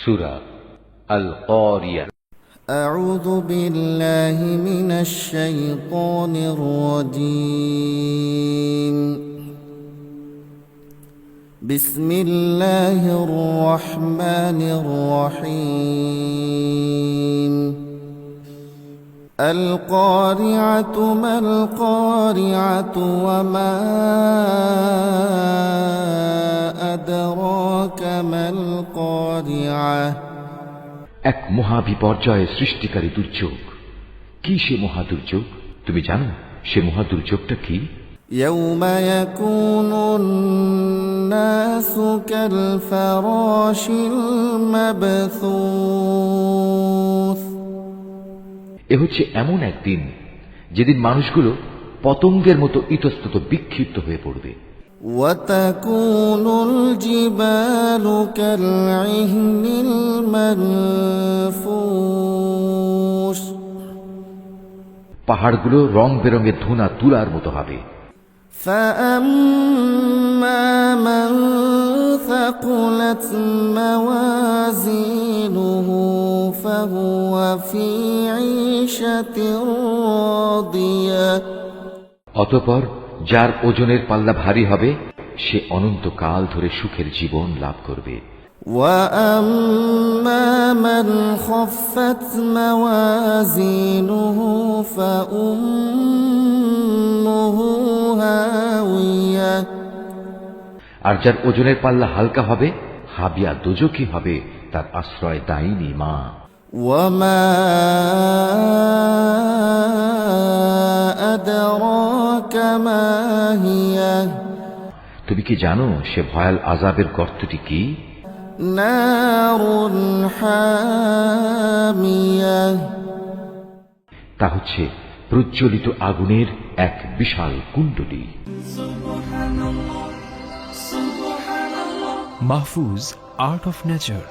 সূরা আল কারিয়া। أعوذ بالله من الشيطان الرجيم. بسم الله الرحمن الرحيم. القارعة ما القارعة وما أدراك ما القارعة. এক মহাবিপর্যয় সৃষ্টিকারী দুর্যোগ। কি সে মহাদুর্যোগ? তুমি জানো সে মহাদুর্যোগটা কি? يوم يكون الناس كالفراش المبثوث. এ হচ্ছে এমন একদিন যেদিন মানুষগুলো পতঙ্গের মতো ইতস্তত বিক্ষিপ্ত হয়ে পড়বে। وتكون الجبال كالعهن المنفوش. পাহাড়গুলো রং বেরঙের ধুনা তুলার মতো হবে। فأما من ثقلت موازينه فهو في عيشة راضية. অতঃপর যার ওজনের পাল্লা ভারী হবে সে অনন্তকাল ধরে সুখের জীবন লাভ করবে। وأما من خفت موازينه فأمه هاوية. আর যার ওজনের পাল্লা হালকা হবে হাবিয়া দোজখী হবে তার আশ্রয় দায়িনী মা। وما أدراك ما هي. তুমি কি জানো সে ভয়াল আযাবের গর্তটি কি? نار حامية. তা হচ্ছে প্রজ্বলিত আগুনের এক বিশাল কুণ্ডলী। Mahfuz, Art of Nature.